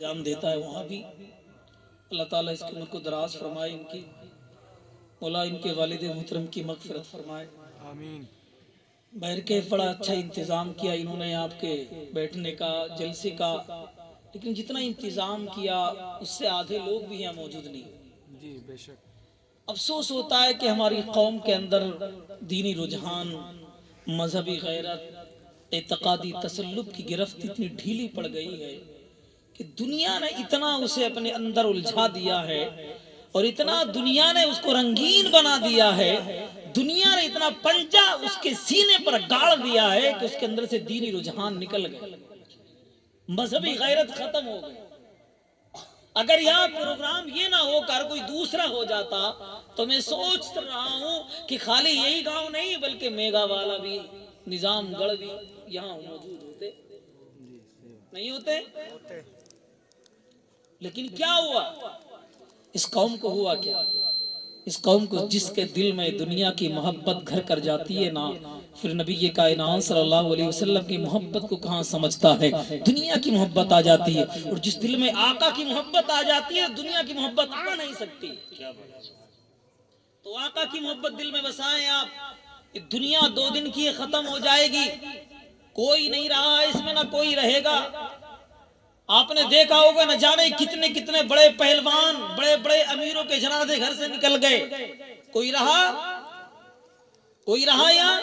انجام دیتا ہے وہاں بھی اللہ تعالیٰ اس کی عمر کو دراز فرمائے، ان کی مولا ان کے والد محترم کی مغفرت فرمائے، آمین۔ بہر کے بڑا اچھا انتظام کیا انہوں نے آپ کے بیٹھنے کا، جلسے کا، لیکن جتنا انتظام کیا اس سے آدھے لوگ بھی یہاں موجود نہیں۔ جی بے شک۔ افسوس ہوتا ہے کہ ہماری قوم کے اندر دینی رجحان، مذہبی غیرت، اعتقادی تسلط کی گرفت اتنی ڈھیلی پڑ گئی ہے کہ دنیا نے اتنا اسے اپنے اندر الجھا دیا ہے اور اتنا دنیا نے اس کو رنگین بنا دیا ہے، دنیا نے اتنا پنجہ اس کے سینے پر گاڑ دیا ہے کہ اس کے اندر سے دینی رجحان نکل گئے، مذہبی غیرت ختم ہو گئی۔ اگر یہاں پروگرام یہ نہ ہو کر کوئی دوسرا ہو جاتا تو میں سوچ رہا ہوں کہ خالی یہی گاؤں نہیں بلکہ میگا والا بھی، نظام گڑھ بھی یہاں موجود ہوتے، نہیں ہوتے؟ لیکن کیا ہوا؟ اس قوم کو ہوا کیا؟ اس قوم کو جس کے دل میں دنیا کی محبت گھر کر جاتی ہے نا، پھر نبی کائنات صلی اللہ علیہ وسلم کی محبت کو کہاں سمجھتا ہے؟ دنیا کی محبت آ جاتی ہے، اور جس دل میں آقا کی محبت آ جاتی ہے دنیا کی محبت آ نہیں سکتی۔ تو آقا کی محبت دل میں بسائیں آپ، دنیا 2 دن کی ختم ہو جائے گی، کوئی نہیں رہا اس میں، نہ کوئی رہے گا۔ آپ نے دیکھا ہوگا نہ جانے کتنے کتنے بڑے پہلوان، بڑے بڑے امیروں کے جنازے گھر سے نکل گئے، کوئی رہا؟ کوئی رہا یہاں؟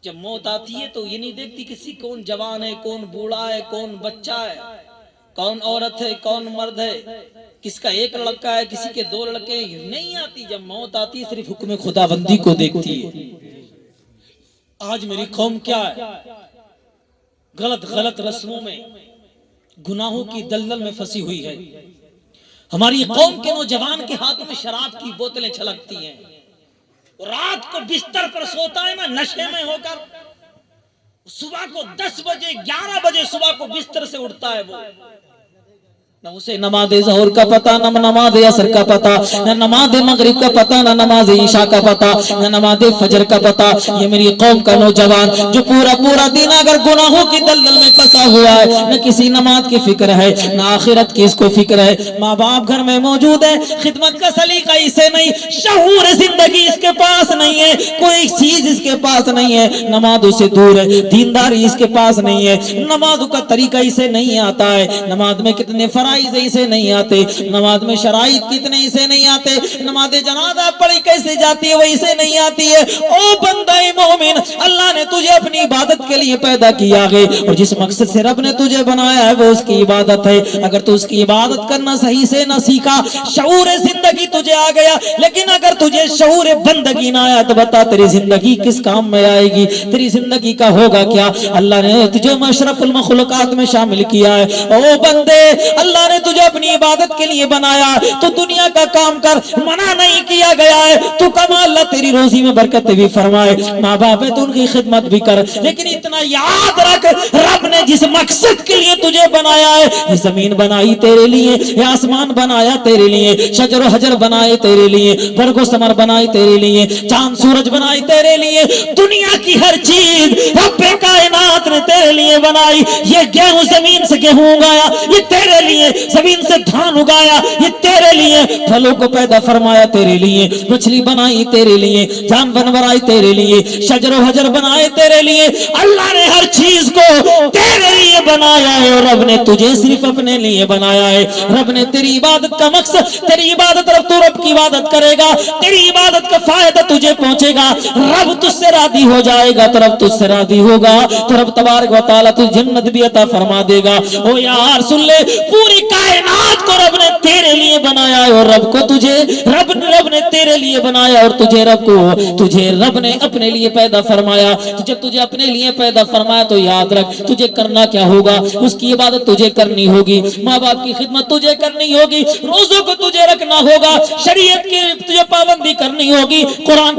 جب موت آتی ہے تو یہ نہیں دیکھتی کسی کون جوان ہے، کون بوڑھا ہے، کون بچہ ہے، کون عورت ہے، کون مرد ہے، کس کا 1 لڑکا ہے، کسی کے 2 لڑکے ہیں، نہیں آتی۔ جب موت آتی ہے صرف حکم خدا بندی کو دیکھتی ہے۔ آج میری قوم کیا ہے؟ غلط رسموں میں، گناہوں کی دلدل میں پھنسی ہوئی ہے۔ ہماری قوم کے نوجوان کے ہاتھوں میں شراب کی بوتلیں چھلکتی ہیں، رات کو بستر پر سوتا ہے نا نشے میں ہو کر، صبح کو 10 بجے 11 بجے صبح کو بستر سے اٹھتا ہے، وہ نہ اسے نماز ظہر کا پتہ، نہ نماز عصر کا پتہ، نہ نماز مغرب کا پتہ، نہ نماز عشاء کا پتہ، نہ نماز فجر کا پتہ۔ یہ میری قوم کا نوجوان جو پورا دن اگر گناہوں کی دلدل میں پھنسا ہوا ہے، نہ کسی نماز کی فکر ہے، نہ آخرت کی اس کو فکر ہے، ماں باپ گھر میں موجود ہے، خدمت کا سلیقہ اسے نہیں، شعور زندگی اس کے پاس نہیں ہے، کوئی چیز اس کے پاس نہیں ہے، نمازوں سے دور ہے، دینداری اس کے پاس نہیں ہے، نمازوں کا طریقہ اسے نہیں آتا ہے، نماز میں کتنے فرائض اسے نہیں آتے، نماز میں شرائط کتنے اسے نہیں آتے، نماز جنازہ پڑھی کیسے جاتی ہے وہ اسے نہیں آتی ہے۔ او بندہ مومن، اللہ نے تجھے اپنی عبادت کے لیے پیدا کیا ہے، اور جس مقصد سے رب نے تجھے بنایا ہے وہ اس کی عبادت ہے۔ اگر تو اس کی عبادت کرنا صحیح سے نہ سیکھا، شعور زندگی تجھے آ گیا، لیکن اگر تجھے شعور بندگی نہ آیا تو بتا تیری زندگی کس کام میں آئے گی، تیری زندگی کا ہوگا کیا؟ اللہ نے تجھے اشرف المخلوقات میں شامل کیا ہے۔ او بندے، اللہ نے تجھے اپنی عبادت کے لیے بنایا تو دنیا کا کام کر، منع نہیں کیا گیا ہے، تو کما اللہ تیری روزی میں برکت بھی فرمائے، ماں باپ ہے تو ان کی خدمت بھی کر، لیکن اتنا یاد رکھ رب نے جس مقصد کے لیے تجھے بنایا ہے، یہ زمین بنائی تیرے لیے، یہ آسمان بنایا تیرے لیے، شجر و حجر بنائے تیرے لیے، برگ و ثمر بنائے تیرے لیے، چاند سورج بنائے تیرے لیے، دنیا کی ہر چیز رب کائنات نے تیرے لیے بنائی۔ یہ گیہوں زمین سے گیہوں اگایا یہ تیرے لیے، زمین سے دھان اگایا یہ تیرے لیے، پھلوں کو پیدا فرمایا تیرے لیے، مچھلی بنائی تیرے لیے، جانور بنائے تیرے لیے، شجر و حجر بنائے تیرے لیے، اللہ نے ہر چیز کو تیرے لیے بنایا ہے، اور رب نے تجھے صرف اپنے لیے بنایا ہے۔ رب نے تیری عبادت کا مقصد، تیری عبادت رب تو رب کی عبادت کرے گا، تیری عبادت کا فائدہ تجھے پہنچے گا، رب تجھ سے راضی ہو جائے گا تو رب تجھ سے راضی ہوگا، تو رب تبارک و تعالیٰ تجھ جنت بھی عطا فرما دے گا۔ او یار سن لے، پوری کائنات کو رب نے تیرے لیے بنایا ہے، اور رب کو تجھے رب نے تیرے لیے بنایا، اور تجھے رب نے اپنے لیے پیدا فرمایا۔ جب تجھے اپنے لیے پیدا فرمایا تو یاد رکھ تجھے کرنا کیا ہوگا، اس کی عبادت تجھے کرنی ہوگی، ماں باپ کی خدمت تجھے کرنی ہوگی، روزوں کو تجھے رکھنا ہوگا، شریعت کی تجھے پابندی کرنی ہوگی، قرآن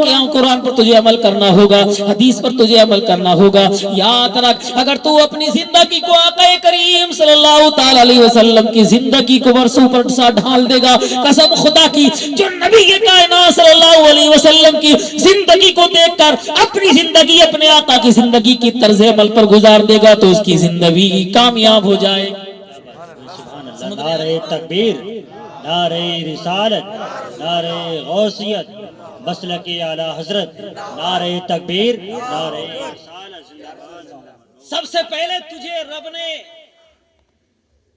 پر تجھے عمل کرنا ہوگا، حدیث پر تجھے عمل کرنا ہوگا۔ یاد رکھ اگر تو اپنی زندگی کو آقا کریم صلی اللہ تعالی علیہ وسلم کی زندگی کو برسوں پر سا ڈھال دے گا، قسم خدا کی جو نبی کائنات صلی اللہ علیہ وسلم کی زندگی کو دیکھ کر اپنی زندگی اپنے آقا کی زندگی کی طرز عمل پر گزار دے گا تو اس کی زندگی کامیاب ہو جائے۔ سبحان اللہ. نعرہ تکبیر، نعرہ رسالت، نعرہ غوثیت، مسلک اعلی حضرت، نعرہ تکبیر، نعرہ رسالت. سب سے پہلے تجھے رب نے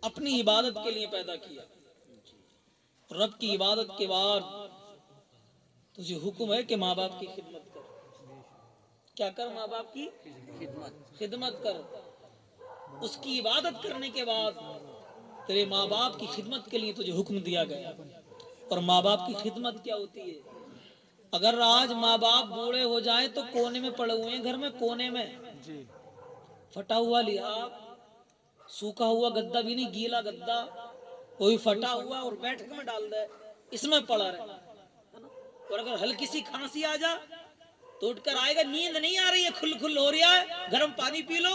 اپنی عبادت کے لیے پیدا کیا. رب کی عبادت کے بعد تجھے حکم ہے کہ ماں باپ کی خدمت کر. کیا کر؟ ماں باپ کی خدمت کر. اس کی عبادت کرنے کے بعد تیرے ماں باپ کی خدمت کے لیے تجھے حکم دیا گیا. اور ماں باپ کی خدمت کیا ہوتی ہے؟ اگر آج ماں باپ بوڑھے ہو جائیں تو کونے میں پڑے ہوئے ہیں، گھر میں کونے میں پھٹا ہوا لحاف، سوکھا ہوا گدا بھی نہیں، گیلا گدا کوئی پھٹا ہوا اور بیٹھک میں ڈال دے، اس میں پڑا رہے. اور اگر ہلکی سی کھانسی آ جا تو اٹھ کر آئے گا، نیند نہیں آ رہی ہے، کھل کھل ہو رہا ہے، گرم پانی پی لو،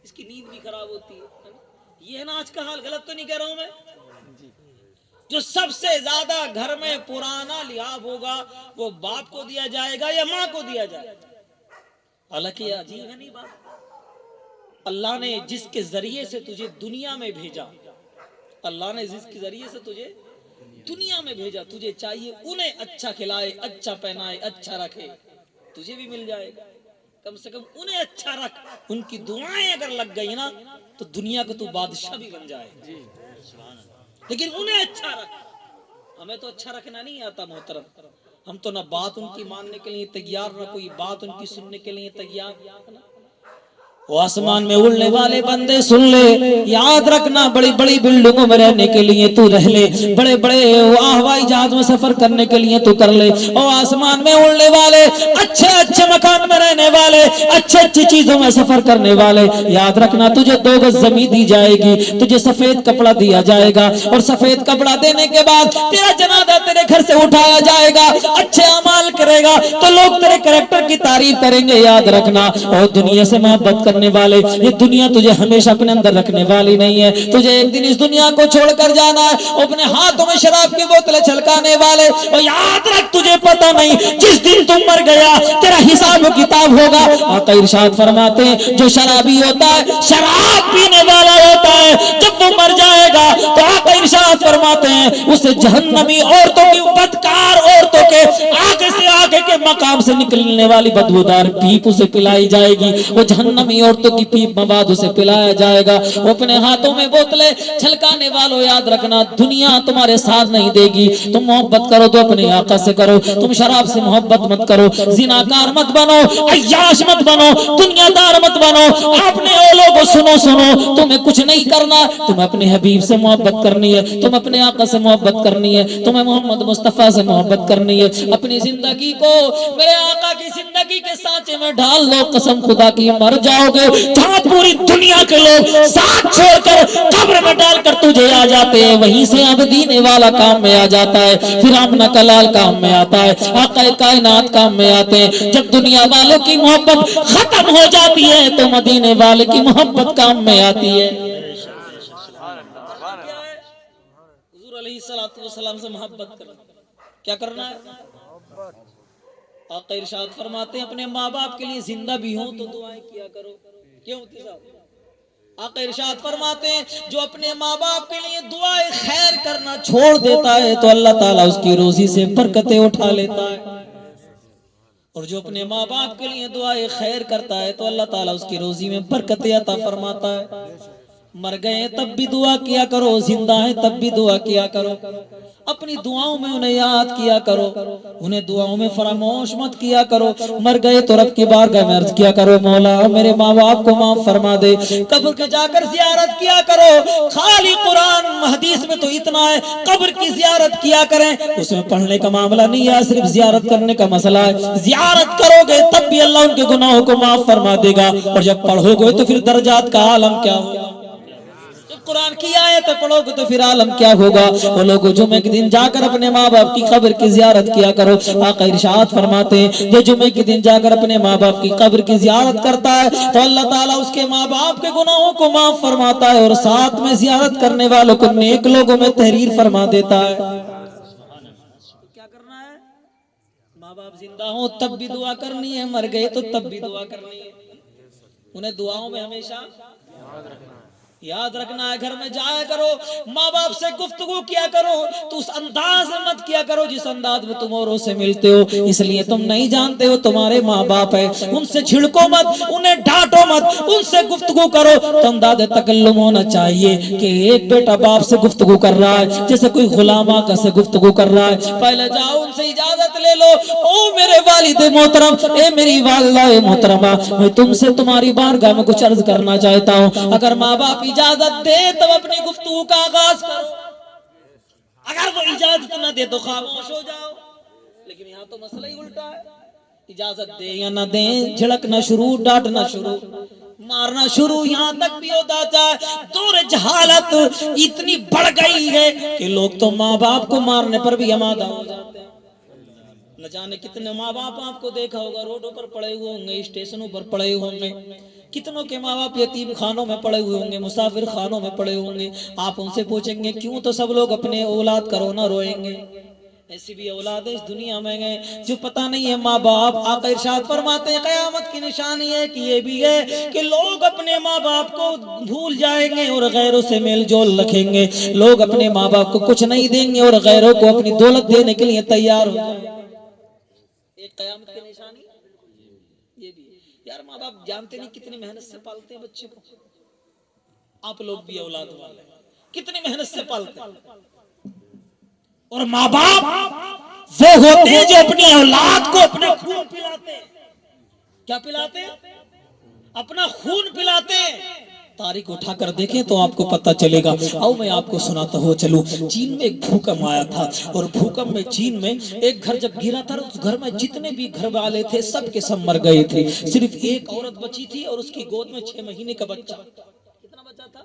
اس کی نیند بھی خراب ہوتی ہے. یہ ہے نا آج کا حال؟ غلط تو نہیں کہہ رہا ہوں میں؟ جو سب سے زیادہ گھر میں پرانا لحاف ہوگا وہ باپ کو دیا جائے گا یا ماں کو دیا جائے گا. حالانکہ عجیب ہے نہیں بات. اللہ نے جس کے ذریعے سے تجھے دنیا میں بھیجا، اللہ نے جس کے ذریعے سے تجھے دنیا میں بھیجا، تجھے چاہیے انہیں اچھا کھلائے، اچھا پہنائے، اچھا رکھے. تجھے بھی مل جائے گا. کم سے کم انہیں اچھا رکھ، ان کی دعائیں اگر لگ گئی نا تو دنیا کا تو بادشاہ بھی بن جائے. لیکن انہیں اچھا رکھ. ہمیں تو اچھا رکھنا نہیں آتا محترم. ہم تو نہ بات ان کی ماننے کے لیے تیار، نہ کوئی بات ان کی سننے کے لیے تیار. وہ آسمان میں اڑنے والے بندے سن لے، یاد رکھنا بڑی بڑی بلڈنگوں میں رہنے کے لیے تو رہ لے، بڑے بڑے ہوائی جہاز میں سفر کرنے کے لیے تو کر لے. اور آسمان میں اڑنے والے، اچھے اچھے مکان میں رہنے والے، اچھے اچھی چیزوں میں سفر کرنے والے، یاد رکھنا تجھے 2 گز زمین دی جائے گی، تجھے سفید کپڑا دیا جائے گا، اور سفید کپڑا دینے کے بعد تیرا جنازہ تیرے گھر سے اٹھایا جائے گا. اچھے اعمال کرے گا تو لوگ تیرے کریکٹر کی تعریف کریں گے. یاد رکھنا، اور دنیا سے محبت کرنے والے، یہ دنیا تجھے ہمیشہ اپنے اندر رکھنے والی نہیں ہے. تجھے ایک دن اس دنیا کو چھوڑ کر جانا ہے. اپنے ہاتھوں میں شراب کی بوتلیں چھلکانے والے، اور یاد رکھ تجھے پتہ نہیں جس دن تم مر گیا تیرا حساب و کتاب ہوگا. آقا ارشاد فرماتے ہیں جو شرابی ہوتا ہے، شراب پینے والا ہوتا ہے، جب وہ مر جائے گا تو آقا ارشاد فرماتے ہیں اسے جہنمی عورتوں کی، بدکار عورتوں کے آگے سے آگے کے مقام سے نکلنے والی بدبودار پیپ اسے پلائی جائے گی. وہ جہنمی عورتوں کی پیپ مواد اسے پلایا جائے گا. وہ اپنے ہاتھوں میں بوتلیں چھلکانے والوں، یاد رکھنا دنیا تمہارے ساتھ نہیں دے گی. تم محبت کرو تو اپنے آقا سے کرو. تم شراب سے محبت مت کرو، زناکار مت بنو، عیاش مت بنو، دنیا دار مت بنو. اپنے اولوں کو سنو، تمہیں کچھ نہیں کرنا. تمہیں اپنے حبیب سے محبت کرنی ہے، تم اپنے آقا سے محبت کرنی ہے، تمہیں محمد مصطفیٰ سے محبت کرنی ہے. اپنی زندگی کو میرے آقا کی زندگی کے سانچے میں ڈال لو. قسم خدا کی مر جاؤ گے جہاں پوری دنیا کے لوگ ساتھ چھوڑ کر قبر میں ڈال کر تجھے آ جاتے ہیں، وہیں سے اب دینے والا کام میں آ جاتا ہے، پھر آمنہ کلال کام میں آتا ہے، آقا کائنات کام میں آتے ہیں. جب دنیا والوں کی محبت ختم ہو جاتی ہے تو مدینے والے کی محبت کام میں آتی ہے. حضور علیہ السلام سے محبت کرنا، کیا کرنا ہے؟ آقا ارشاد فرماتے ہیں اپنے ماں باپ کے لیے زندہ بھی ہوں تو دعائیں کیا کرو. کیوں؟ آقا ارشاد فرماتے ہیں جو اپنے ماں باپ کے لیے دعائیں خیر کرنا چھوڑ دیتا ہے تو اللہ تعالیٰ اس کی روزی سے برکتیں اٹھا لیتا ہے، اور جو اپنے ماں باپ کے لیے دعائیں خیر کرتا ہے تو اللہ تعالیٰ اس کی روزی میں برکتیں عطا فرماتا ہے. مر گئے تب بھی دعا کیا کرو، زندہ ہیں تب بھی دعا کیا کرو. اپنی دعاؤں میں انہیں یاد کیا کرو، انہیں دعاؤں میں فراموش مت کیا کرو. مر گئے تو رب کی بارگاہ میں عرض کیا کرو مولا میرے ماں باپ کو معاف فرما دے. قبر کے جا کر زیارت کیا کرو. خالی قرآن حدیث میں تو اتنا ہے قبر کی زیارت کیا کریں، اس میں پڑھنے کا معاملہ نہیں ہے، صرف زیارت کرنے کا مسئلہ ہے. زیارت کرو گے تب بھی اللہ ان کے گناہوں کو معاف فرما دے گا، اور جب پڑھو گے تو پھر درجات کا عالم کیا ہوگا. قرآن کی آیت پڑھو گے تو پھر عالم کیا ہوگا. وہ لوگ جمعے کے دن جا کر اپنے ماں باپ کی قبر کی زیارت کیا کرو. آقا ارشاد فرماتے ہیں جو جمعے کے دن جا کر اپنے ماں باپ کی قبر کی زیارت کرتا ہے تو اللہ تعالیٰ اس کے ماں باپ کے گناہوں کو معاف فرماتا ہے، اور ساتھ میں زیارت کرنے والوں کو نیک لوگوں میں تحریر فرما دیتا ہے. کیا کرنا ہے؟ ماں باپ زندہ ہوں تب بھی دعا کرنی ہے، مر گئے تو تب بھی دعا کرنی ہے. انہیں دعاؤں میں ہمیشہ یاد رکھنا ہے گھر میں جایا کرو ماں باپ سے گفتگو کیا کرو تو اس انداز میں مت کیا کرو جس انداز میں تم اوروں سے ملتے ہو، اس لیے تم نہیں جانتے ہو تمہارے ماں باپ ہے، ان سے چھڑکو مت، انہیں ڈانٹو مت، ان سے گفتگو کرو تو انداز تکلم ہونا چاہیے کہ ایک بیٹا باپ سے گفتگو کر رہا ہے جیسے کوئی غلام آقا سے گفتگو کر رہا ہے۔ پہلے جاؤ ان سے اجازت لے لو، او میرے والد محترم، اے میری والدہ محترمہ، میں تم سے تمہاری بارگاہ میں کچھ عرض کرنا چاہتا ہوں۔ اگر ماں باپ اجازت دے تب اپنی گفتگو کا آغاز کرو، اگر وہ اجازت نہ دے تو خاموش ہو جاؤ۔ لیکن یہاں تو مسئلہ ہی الٹا ہے، اجازت دے یا نہ دیں، جھڑکنا شروع، ڈانٹنا شروع، مارنا شروع، یہاں تک بھی ہوتا ہے۔ دور جہالت اتنی بڑھ گئی ہے کہ لوگ تو ماں باپ کو مارنے پر بھی آمادہ ہو جاتے ہیں۔ نہ جانے کتنے ماں باپ آپ کو دیکھا ہوگا روڈوں پر پڑے ہوئے ہوں گے، اسٹیشنوں پر پڑے ہوئے ہوں گے، کتنوں کے ماں باپ یتیم خانوں میں پڑے ہوئے ہوں گے، مسافر خانوں میں پڑے ہوں گے۔ آپ ان سے پوچھیں گے کیوں، تو سب لوگ اپنے اولاد کا رونا روئیں گے۔ ایسی بھی اولاد اس دنیا میں گئے جو پتہ نہیں ہے ماں باپ۔ آقا ارشاد فرماتے ہیں قیامت کی نشانی ہے کہ یہ بھی ہے کہ لوگ اپنے ماں باپ کو بھول جائیں گے اور غیروں سے میل جول رکھیں گے، لوگ اپنے ماں باپ کو کچھ نہیں دیں گے اور غیروں کو اپنی دولت دینے کے لیے تیار ہو جائیں گے۔ ایک قیامت کی نشانی یہ بھی ہے۔ یار ماں باپ جانتے نہیں کتنی محنت سے پالتے ہیں بچے کو، آپ لوگ بھی اولاد والے کتنی محنت سے پالتے ہیں۔ اور ماں باپ وہ ہوتے ہیں جو اپنی اولاد کو اپنا خون پلاتے ہیں۔ کیا پلاتے ہیں؟ اپنا خون پلاتے ہیں۔ تاریخ اٹھا کر دیکھیں تو آپ کو پتہ چلے گا۔ آؤ میں آپ کو سناتا ہوں چلو۔ چین میں ایک بھوکم آیا تھا اور بھوکم میں چین میں ایک گھر جب گرا تھا، اس گھر میں جتنے بھی گھر والے تھے سب کے سب مر گئے تھے، صرف ایک عورت بچی تھی اور اس کی گود میں 6 مہینے کا بچہ۔ کتنا بچہ تھا؟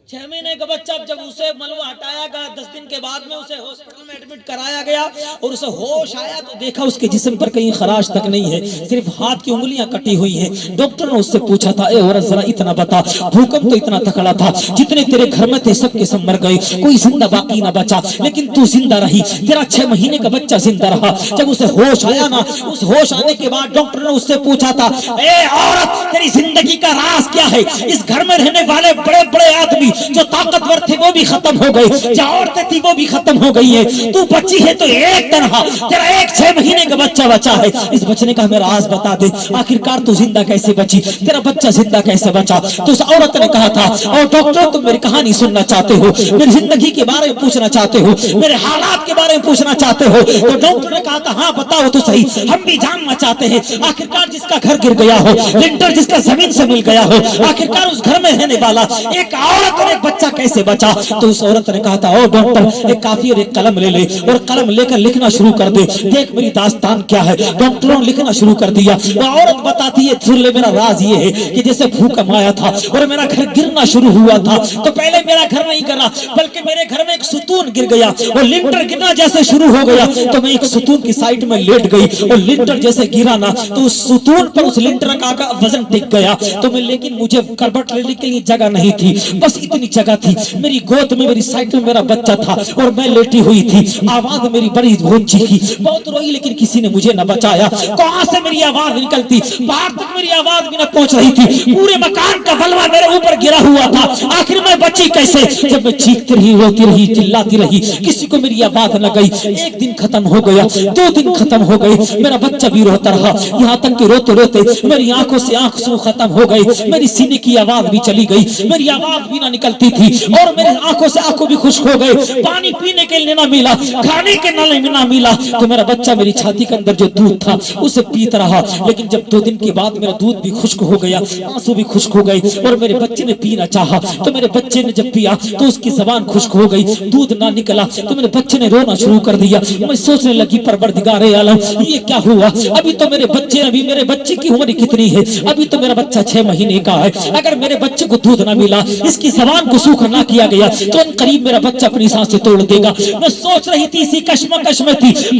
6 مہینے کا بچہ۔ جب اسے ملبہ ہٹایا گیا 10 دن کے بعد میں اسے ہاسپٹل میں ایڈمٹ کرایا گیا اور اسے ہوش آیا تو دیکھا اس کے جسم پر کہیں خراش تک نہیں ہے، صرف ہاتھ کی انگلیاں کٹی ہوئی ہیں۔ ڈاکٹر نے اس سے پوچھا تھا اے عورت ذرا اتنا بتا، بھوکم تو اتنا تکڑا تھا، جتنے تیرے گھر میں تھے سب کے سب مر گئے، کوئی زندہ باقی نہ بچا، لیکن تو زندہ رہی، تیرا 6 مہینے کا بچہ زندہ رہا۔ جب اسے ہوش آیا نا، اس ہوش آنے کے بعد ڈاکٹر نے اس سے پوچھا تھا اے عورت تیری زندگی کا راز کیا ہے؟ اس گھر میں رہنے والے بڑے بڑے آدمی جو طاقتور تھے وہ بھی ختم ہو گئے، جو عورتیں تھی وہ بھی ختم ہو گئی ہیں، تو بچی ہے تو ایک تنہا، تیرا ایک 6 مہینے کا بچہ بچا ہے، اس بچنے کا ہمیں راز بتا دے، آخرکار تو زندہ کیسے بچی، تیرا بچہ زندہ کیسے بچا؟ تو اس عورت نے کہا تھا اور ڈاکٹر تم میری کہانی سننا چاہتے ہو، میری زندگی کے بارے میں پوچھنا چاہتے ہو، میرے حالات کے بارے میں پوچھنا چاہتے ہو؟ تو ڈاکٹر نے کہا تھا ہاں بتاؤ تو صحیح، ہم بھی جاننا چاہتے ہیں۔ آخرکار جس کا گھر گر گیا ہو، لنٹر جس کا زمین سے مل گیا ہو، آخرکار اس گھر میں رہنے والا ایک عورت اور ایک بچہ کیسے بچا؟ تو اس عورت نے کہا تھا او ڈاکٹر ایک کافی اور ایک قلم لے لے اور قلم لے کر لکھنا شروع کر دے، دیکھ میری داستان کیا ہے۔ ڈاکٹروں نے لکھنا شروع کر دیا۔ وہ عورت بتاتی ہے سن لے میرا راز یہ ہے کہ جیسے بھوکم آیا تھا اور میرا گھر گرنا شروع ہوا تھا تو پہلے میرا گھر نہیں گرا بلکہ میرے گھر میں ایک ستون گر گیا اور لنٹر گرنا جیسے شروع ہو گیا تو میں ایک ستون کی سائڈ میں لیٹ گئی اور لنٹر جیسے گرا نا تو اس ستون پر اس لنٹر کا وزن ٹک گیا تو میں، لیکن مجھے کربٹ لینے کے لیے جگہ نہیں تھی، بس اتنی جگہ تھی، میری گود میں میری سائڈ میں میرا بچہ تھا اور میں لیٹی ہوئی تھی، آواز میری بڑی اونچی تھی، بہت روئی لیکن کسی نے مجھے نہ بچایا، کہاں سے میری آواز نکلتی، باہر تک میری آواز بھی نہ پہنچ رہی تھی، پورے مکان کا بلوا میرے اوپر گرا ہوا تھا، آخر میں بچی کیسے؟ جب میں چیختی رہی، روتی رہی، چلاتی رہی، کسی کو میری آواز نہ گئی، ایک دن ختم ہو گیا، 2 دن ختم ہو گئے، میرا بچہ بھی روتا رہا، یہاں تک کہ روتے روتے میری آنکھوں سے آنسو ختم ہو گئے، میری سینے کی آواز بھی چلی گئی، میری آواز بھی نہ نکلتی تھی اور میرے آنکھوں سے آنکھوں بھی خشک ہو گئے، پانی پینے کے لیے نہ ملا، کھانے کے لیے نہ ملا، تو میرا بچہ میری چھاتی کے اندر جو دودھ تھا اسے پیتا رہا، لیکن جب 2 دن کے بعد میرا دودھ بھی خشک ہو گیا، آنسو بھی خشک ہو گئے اور میرے بچے نے پینا چاہا تو میرے بچے نے جب پیا تو اس کی زبان خشک ہو گئی، دودھ نہ نکلا تو میرے بچے نے رونا شروع کر دیا، میں سوچنے لگی پروردگار عالم یہ کیا ہوا؟ ابھی تو میرے بچے کی عمر کتنی ہے؟ ابھی تو میرا بچہ 6 مہینے کا ہے، اگر میرے بچے کو دودھ نہ ملا، اس کی زبان کو سوکھا نہ کیا گیا تو ان قریب میرا بچہ اپنی سانسیں توڑ دے گا۔ میں سوچ رہی تھی، اسی کشمکش میں تھی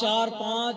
4-5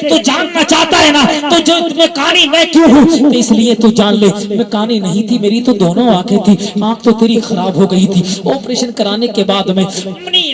تو جاننا چاہتا ہے نا تو جو میں کانی میں کیوں ہوں، تو اس لیے تو جان لے میں کانی نہیں تھی، میری تو دونوں آنکھیں تھی، آنکھ تو تیری خراب ہو گئی تھی، آپریشن کرانے کے بعد میں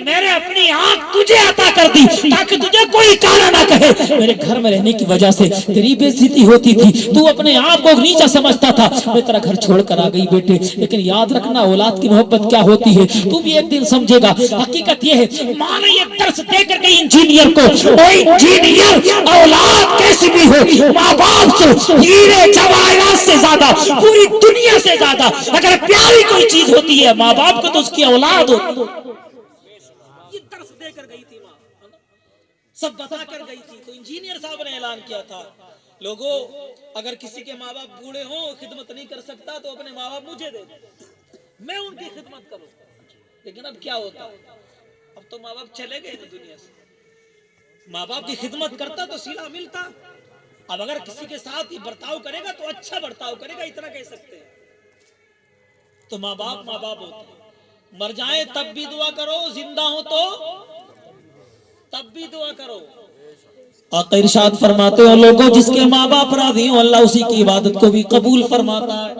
میرے اپنی آنکھ تجھے عطا کر دی تاکہ تجھے کوئی کانا نہ کہے، میرے گھر میں رہنے کی وجہ سے تیری بے عزتی ہوتی تھی، تو اپنے آپ کو نیچا سمجھتا تھا، میں تیرا گھر چھوڑ کر آ گئی بیٹے، لیکن یاد رکھنا اولاد کی محبت کیا ہوتی ہے تو بھی ایک دن سمجھے گا۔ حقیقت یہ ہے ماں نے یہ درس دے کر گئی انجینئر کو، وہ انجینئر اولاد کیسی بھی ہو ماں باپ سے ہیرے جواہرات سے زیادہ، پوری دنیا سے زیادہ اگر پیاری کوئی چیز ہوتی ہے ماں باپ کو تو اس کی اولاد ہوتی ہے۔ یہ درس دے کر گئی تھی ماں، سب بتا کر گئی تھی۔ تو انجینئر صاحب نے اعلان کیا تھا لوگوں اگر کسی کے ماں باپ بوڑھے ہوں خدمت نہیں کر سکتا تو اپنے ماں باپ مجھے دے دیں، میں ان کی خدمت کروں۔ لیکن اب کیا ہوتا، اب تو ماں باپ چلے گئے دنیا سے، ماں باپ کی خدمت کرتا تو صلہ ملتا۔ اب اگر کسی کے ساتھ ہی برتاؤ کرے گا تو اچھا برتاؤ کرے گا، اتنا کہہ سکتے ہیں۔ تو ماں باپ ہوتے ہیں، مر جائیں تب بھی دعا کرو، زندہ ہو تو تب بھی دعا کرو۔ آقا ارشاد فرماتے ہو لوگوں جس کے ماں باپ راضی ہوں اللہ اسی کی عبادت کو بھی قبول فرماتا ہے،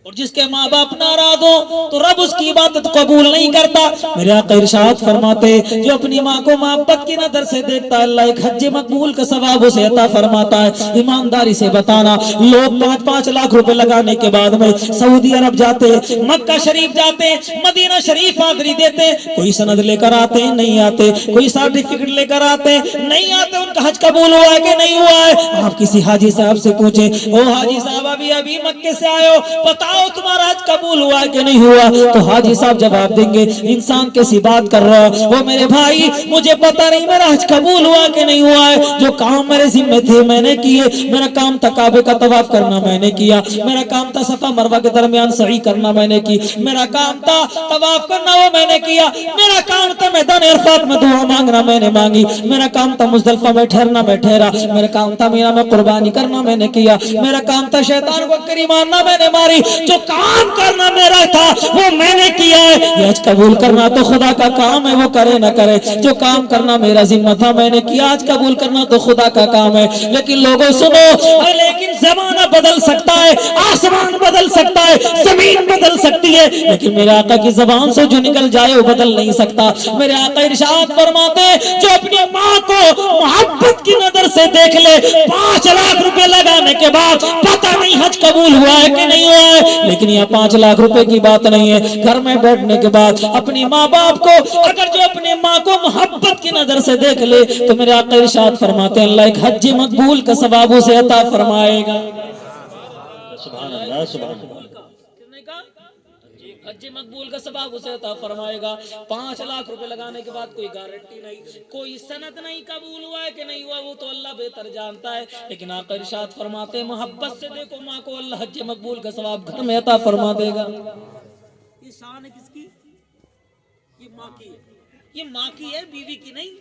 اور جس کے ماں باپ ناراض ہو تو رب اس کی عبادت قبول نہیں کرتا۔ میرے آقا ارشاد فرماتے جو اپنی ماں کو محبت کی نظر سے دیکھتا ہے اللہ ایک حج مقبول کا ثواب اسے عطا فرماتا ہے۔ ایمانداری سے بتانا، لوگ 5-5 لاکھ روپے لگانے کے بعد میں سعودی عرب جاتے، مکہ شریف جاتے، مدینہ شریف آگری دیتے، کوئی سند لے کر آتے نہیں آتے، کوئی سرٹیفکیٹ لے کر آتے نہیں آتے، ان کا حج قبول ہوا ہے کہ نہیں ہوا ہے؟ آپ کسی حاجی صاحب سے پوچھیں او حاجی صاحب ابھی مکے سے آئے ہو بتاؤ تمہارا حج قبول ہوا کہ نہیں ہوا؟ تو حاجی صاحب جواب دیں گے انسان کیسی بات کر رہا ہے وہ میرے بھائی مجھے پتہ نہیں میرا حج قبول ہوا کہ نہیں ہوا ہے، جو کام میرے ذمہ تھے میں نے کیے، میرا کام تھا کعبے کا طواف کرنا میں نے کیا، میرا کام تھا صفا مروہ کے درمیان سعی کرنا میں نے کی، میرا کام تھا طواف کرنا وہ میں نے کیا، میرا کام تھا میدان عرفات میں دعا مانگنا میں نے مانگی، میرا کام تھا مزدلفہ میں ٹھہرنا میں ٹھہرا، میرا کام تھا مینا میں قربانی کرنا میں نے کیا، میرا کام تھا شیطان کو کری مارنا میں نے ماری، جو کام کرنا میرا تھا وہ میں نے کیا ہے۔ یہ حج قبول کرنا تو خدا کا کام ہے وہ کرے نہ کرے، جو کام کرنا میرا ذمہ تھا میں نے کیا، حج قبول کرنا تو خدا کا کام ہے۔ لیکن لوگوں سنو لیکن زمانہ بدل سکتا ہے، آسمان بدل سکتا ہے، زمین بدل سکتی ہے، لیکن میرے آقا کی زبان سے جو نکل جائے وہ بدل نہیں سکتا۔ میرے آقا ارشاد فرماتے جو اپنی ماں کو محبت کی نظر سے دیکھ لے 5 لاکھ روپے لگانے کے بعد پتہ نہیں حج قبول ہوا ہے کہ نہیں ہوا ہے، لیکن یہ 5 لاکھ روپے کی بات نہیں ہے، گھر میں بیٹھنے کے بعد اپنی ماں باپ کو اگر جو اپنی ماں کو محبت کی نظر سے دیکھ لے تو میرے آقا ارشاد فرماتے ہیں اللہ ایک حج مقبول کا ثواب اسے عطا فرمائے گا۔ سبحان اللہ سبحان اللہ۔ حج مقبول کا ثواب اسے عطا فرمائے گا۔ 5 لاکھ روپے لگانے کے بعد کوئی گارنٹی نہیں، کوئی سند نہیں قبول ہوا ہے کہ نہیں ہوا وہ تو اللہ بہتر جانتا ہے، لیکن آقا ارشاد فرماتے ہیں محبت سے دیکھو ماں کو اللہ حج مقبول کا ثواب گھر میں عطا فرما دے گا۔ یہ شان ہے کس کی؟ یہ ماں کی ہے، یہ ماں کی ہے بیوی کی نہیں۔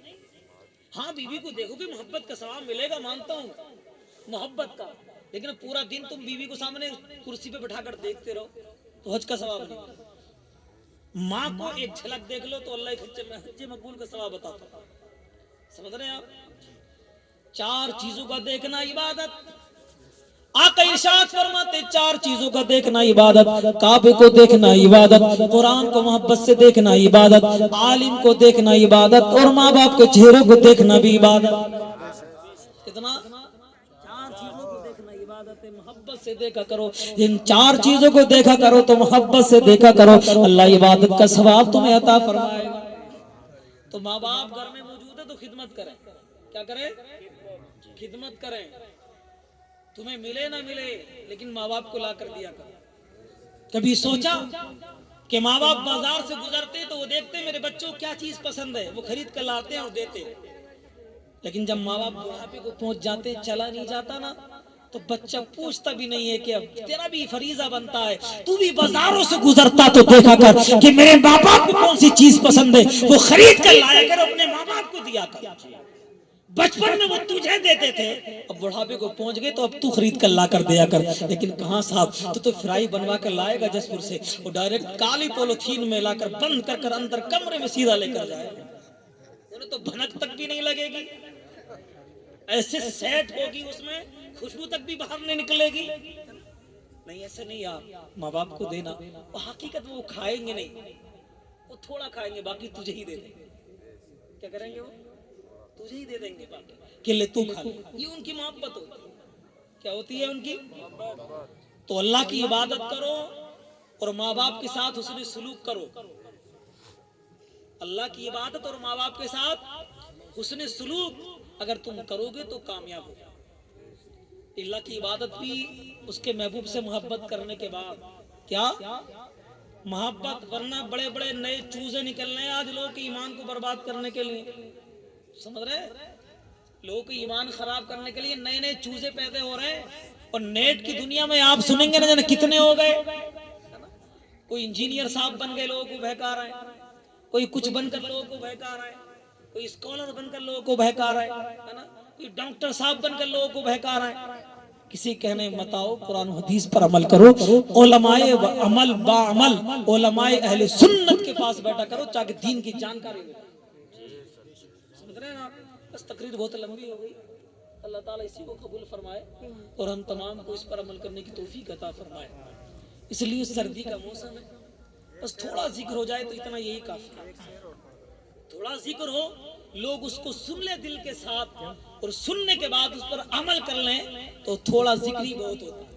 ہاں بیوی کو دیکھو کہ محبت کا ثواب ملے گا مانتا ہوں محبت کا، لیکن پورا دن تم بیوی کو سامنے کرسی پہ بٹھا کر دیکھتے رہو تو حج کا ثواب نہیں۔ ماں کو ایک جھلک دیکھ لو تو اللہ ایک حج مقبول کا ثواب بتاتا ہے۔ سمجھ رہے ہیں آپ؟ 4 چیزوں کا دیکھنا عبادت، آقا ارشاد فرماتے 4 چیزوں کا دیکھنا عبادت، کعبے کو دیکھنا عبادت، قرآن کو محبت سے دیکھنا عبادت، عالم کو دیکھنا عبادت، اور ماں باپ کے چہروں کو دیکھنا بھی عبادت۔ کتنا؟ 4 چیزوں کو دیکھنا عبادت ہے، محبت سے دیکھا کرو، ان 4 چیزوں کو دیکھا کرو تو محبت سے دیکھا کرو، اللہ عبادت کا ثواب تمہیں عطا فرمائے گا۔ تو ماں باپ گھر میں موجود ہے تو خدمت کریں، کیا کریں؟ خدمت کریں، تمہیں ملے نہ ملے لیکن ماں باپ کو لا کر دیا کرو۔ کبھی سوچا کہ ماں باپ بازار سے گزرتے تو وہ دیکھتے میرے بچوں کیا چیز پسند ہے وہ خرید کر لاتے ہیں اور دیتے، لیکن جب ماں باپ بڑھاپے کو پہنچ جاتے چلا نہیں جاتا نا تو بچہ پوچھتا بھی نہیں ہے کہ اب تیرا بھی فریضہ بنتا ہے تو بھی بازاروں سے گزرتا تو دیکھا کر کہ میرے ماں باپ کو کون سی چیز پسند ہے وہ خرید کر لایا کر اپنے ماں باپ کو دیا کر۔ بچپن میں وہ تجھے دیتے تھے، اب بڑھاپے کو پہنچ گئے تو اب تو خرید کر لا کر دیا کر، لیکن کہاں صاحب تو فرائی بنوا کر لائے گا جسپور سے اور ڈائریکٹ کالی پولیتھین میں لا کر بند کر کر اندر کمرے میں سیدھا لے کر جائے گا، انہیں تو بھنک تک بھی نہیں لگے گی۔ ایسے سیٹ ہوگی اس میں خوشبو تک بھی باہر نہیں نکلے گی. نہیں ایسے نہیں یار, ماں باپ کو دینا. وہ حقیقت میں وہ کھائیں گے نہیں, وہ تھوڑا کھائیں گے, باقی تجھے ہی دے دیں گے. کیا کریں گے وہ؟ تجھے ہی دے دیں گے باقی, کہ لے تو کھا لے. یہ ان کی محبت ہوتی ہے. کیا ہوتی ہے ان کی؟ تو اللہ کی عبادت کرو اور ماں باپ کے ساتھ حسن سلوک کرو. اللہ کی عبادت اور ماں باپ کے ساتھ حسن سلوک اگر تم کرو گے تو کامیاب ہو. اللہ کی عبادت بھی اس کے محبوب سے محبت کرنے کے بعد کیا محبت, ورنہ بڑے بڑے نئے چوزے نکل رہے ہیں آج لوگوں کے ایمان کو برباد کرنے کے لیے. سمجھ رہے, لوگوں کے ایمان خراب کرنے کے لیے نئے نئے چوزے پیدا ہو رہے ہیں. اور نیٹ کی دنیا میں آپ سنیں گے نہ جانے کتنے ہو گئے. کوئی انجینئر صاحب بن گئے لوگوں کو بہکا رہا ہے, کوئی کچھ بن کر لوگوں کو بہکا رہا ہے, کوئی اسکالر بن کر لوگوں کو بہکا رہا ہے نا, کوئی ڈاکٹر صاحب بن کر لوگوں کو بہکا رہا ہے. کسی کہنے مت آؤ, قرآن و حدیث پر عمل کرو. علماء عمل با عمل, علماء اہل سنت کے پاس بیٹھا کرو تاکہ دین کی جانکاری ہو. سمجھ رہے ہیں نا. بس تقریر بہت لمبی ہو گئی. اللہ تعالیٰ اسی کو قبول فرمائے اور ہم تمام کو اس پر عمل کرنے کی توفیق عطا فرمائے. اس لیے سردی کا موسم ہے, بس تھوڑا ذکر ہو جائے تو اتنا یہی کافی ہے. تھوڑا ذکر ہو, لوگ اس کو سن لیں دل کے ساتھ, اور سننے کے بعد اس پر عمل کر لیں تو تھوڑا ذکر ہی بہت ہوتا ہے.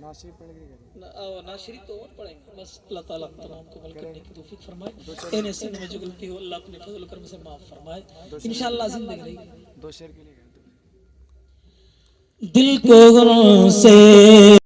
ناشری تو اور پڑھیں گے. بس اللہ تعالیٰ تمام کو عمل کرنے کی توفیق فرمائے. ان سے میں جو غلطی ہو اللہ اپنے فضل و کرم سے معاف فرمائے. انشاءاللہ زندگی رہی دو شعر کے لیے دل کو غنوں سے